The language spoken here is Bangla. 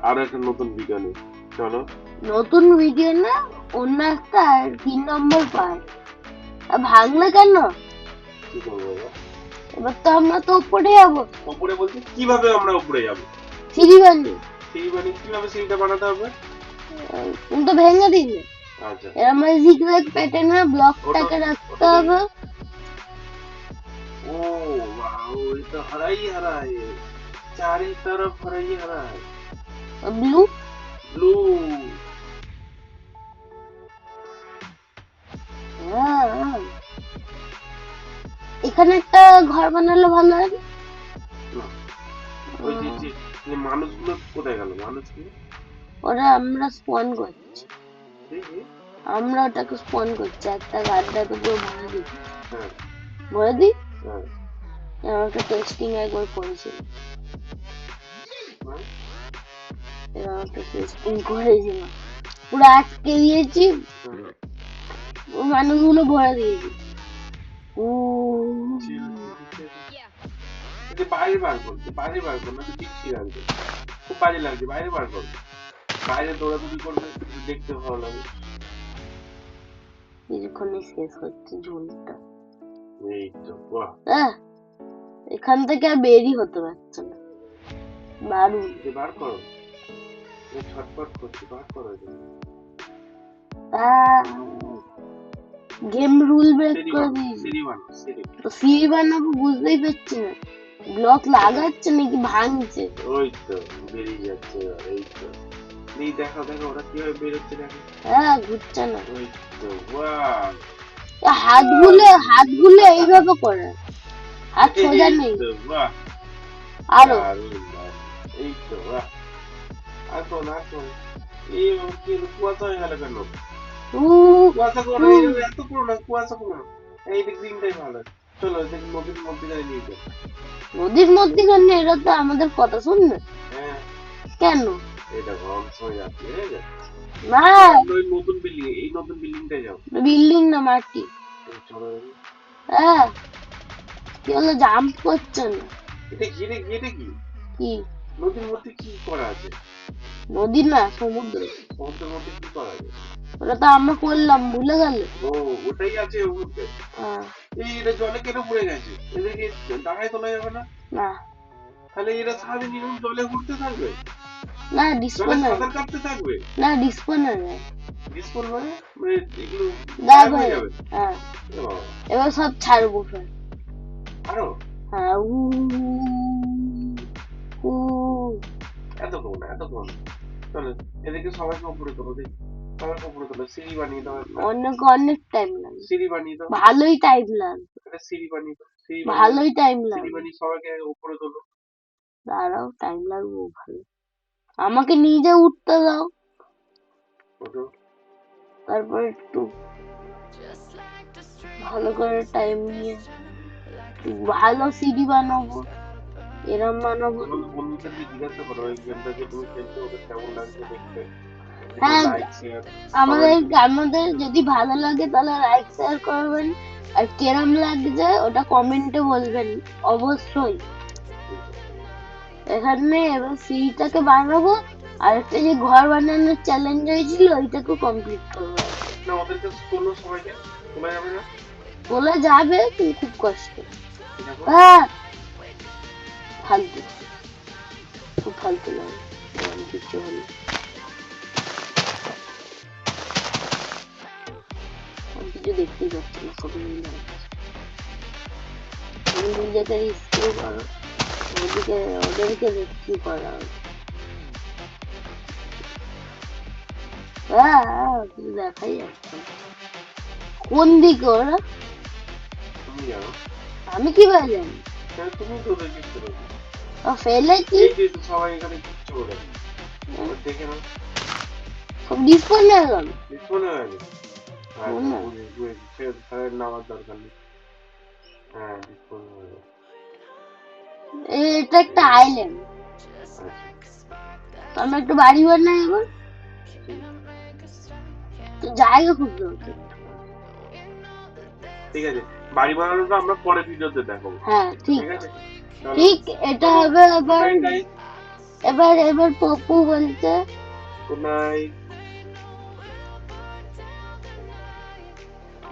আর একটা নতুন ভিডিও নেই, চলো। নতুন ভিডিও না, অন্য একটা 3 নম্বর পার্ট। ভাঙলে কেন? কি করবো এবার? এবার তো আমরা তো উপরে যাবো। উপরে বলতে কিভাবে আমরা উপরে যাবো? সিঁড়ি বানিয়ে। সিঁড়ি বানিয়ে কিভাবে সিঁড়িটা বানাতে হবে? তুমি তো ভেঙে দিলে। আচ্ছা, এর মধ্যে জিগজ্যাগ প্যাটার্নের ব্লকটাকে রাখতে হবে। ओ वाओ, ये तो हरा ही हरा है, चारों तरफ हरा ही हरा है। ব্লু। ब्लू। এখানে একটা ঘর বানালে ভালো হয় না? না, ওই যে মানুষগুলো কোথায় গেল? মানুষগুলো ওরা আমরা স্পন করছি। দেখি। আমরা ওটাকে স্পন করছি, একটা গাড্ডা তো পুরো ভরে দিই। হ্যাঁ, ভরে দিই। হ্যাঁ, আমাকে টেস্টিং একবার করেছিল। হ্যাঁ। আমাকে টেস্টিং করেছিল, পুরো আটকে দিয়েছি, মানুষগুলো ভরে দিয়েছি। যে বাইরে বার করছে, বাইরে বার কর, না তো দিচ্ছি রাখবে, খুব বাজে লাগছে, বাইরে বার কর। বাইরে দৌড়াদৌড়ি করবে, দেখতে ভালো লাগে। কিছুক্ষণে শেষ হচ্ছে ঝুলটা। এই তো বাহ, এখান থেকে আর বেরই হতে পারছে না। দারুণ। বার করো, ছটফট করছি, বার করো। গেম রুল ব্রেক করে দিয়েছি। তো সিঁড়ি বানাবো বুঝতেই পারছি না, ব্লক লাগাচ্ছে নাকি ভাঙছে। ওই তো বেরিয়ে যাচ্ছে, এই তো এই দেখো দেখো ওরা কিভাবে বেরোচ্ছে, দেখো। ঘুরছে না। ওই তো বাহ, হাতগুলো এইভাবে করে, হাত সোজা নেই। বাহ, আরো এই তো বাহ, আসুন আসুন। এই কি কুয়াশা হয়ে গেল কেন? কুয়াশা করো, এত করো না, কুয়াশা করো না, এই গ্রিনটাই ভালো। চলো দেখি নদীর মধ্যে নিয়ে যাও। নদীর মধ্যখানে এরা তো আমাদের কথা শুনবে। হ্যাঁ, কেন? এটা গরম হয়ে যাচ্ছে, না, ওই নতুন বিল্ডিং, এই নতুন বিল্ডিংটাই যাও। বিল্ডিং না, মাটি। চলো। কি হলো, জাম্প করছে না? এটা ঘিরে ঘিরে কি? কি নদীর মধ্যে কি করা আছে? নদী না, সমুদ্র। সমুদ্রের মধ্যে কি করা আছে? ওটা তো আমরা করলাম, ভুলে গেলে। ও, ওটাই আছে ওর মধ্যে। এই এটা জলে কেন পড়ে গেছে? এদেরকে ডাঙায় তোলা যাবে না? না, তাহলে এরা সারাদিন এরকম জলে ঘুরতে থাকবে, না জলে ডিসপোনার, সাঁতার কাটতে থাকবে। না ডিসপোনার ডিসপোন মানে এগুলো গায়েব হয়ে হয়ে যাবে। হ্যাঁ, এ বাবা, এবার সব ছাড়বো ফের। আরো হ্যাঁ, উ এত করো না, এত করো না। চলো এদেরকে সবাইকে উপরে তোলো, দেখি সবাইকে উপরে তোলো, সিঁড়ি বানিয়ে দাও। অনেক অনেক টাইম লাগবে। সিঁড়ি বানিয়ে দাও, ভালোই টাইম লাগবে। সিঁড়ি বানিয়ে দাও, সিঁড়ি ভালোই টাইম সিঁড়ি লাগবে। বানিয়ে সবাইকে উপরে তোলো। দাঁড়াও, টাইম লাগবে ভালো। আমাকে নিজে উঠতে দাও, ওঠো। তারপর একটু ভালো করে টাইম নিয়ে ভালো সিডি বানাবো, এরম বানাবো। বন্ধুদেরকে জিজ্ঞাসা করো এই গেমটা যে তুমি খেলছো ওদের কেমন লাগছে দেখতে। হ্যাঁ, লাইক শেয়ার আমাদের যদি ভালো লাগে তাহলে লাইক শেয়ার করবেন, আর কেরম লাগছে ওটা কমেন্টে বলবেন অবশ্যই। এখানে এবার সিঁড়িটাকে বানাবো, আর একটা যে ঘর বানানোর চ্যালেঞ্জ হয়েছিল ওইটাকে কমপ্লিট করবো। না, ওদেরকে তোলো, সবাইকে তোলা যাবে না? বলে যাবে কিন্তু খুব কষ্ট। ফালতু, খুব ফালতু লাগে কিছু হলে। কিছু দেখতেই পাচ্ছি না, সবই মিলে তুমি নিজেকে রেস্কিউ করো, ওদেরকে রেস্কিউ করা কিছু দেখাই যাচ্ছে না। কোন দিকে ওরা? তুমি জানো, আমি কিভাবে জানি? তুমি তো ওদেরকে ফেলেছো। ফেলেছি। এই যে সবাই এখানে কিচ্ছু করে দেখে না, সব ডিসপোজ হয়ে গেল। ডিসপ্লে হয়ে গেছে। বুঝেছি, নামার দরকার নেই। হ্যাঁ, ডিসপ্লে হয়ে গেছে। এটা একটা আইল্যান্ড। আমরা একটু বাড়ি বানাই এবার, তো জায়গা খুব দরকার। ঠিক আছে, বাড়ি বানানোটা আমরা পরে ভিডিওতে দেখাবো। হ্যাঁ ঠিক আছে, ঠিক। এটা হবে আবার এবার পপু বলছে গুড নাইট।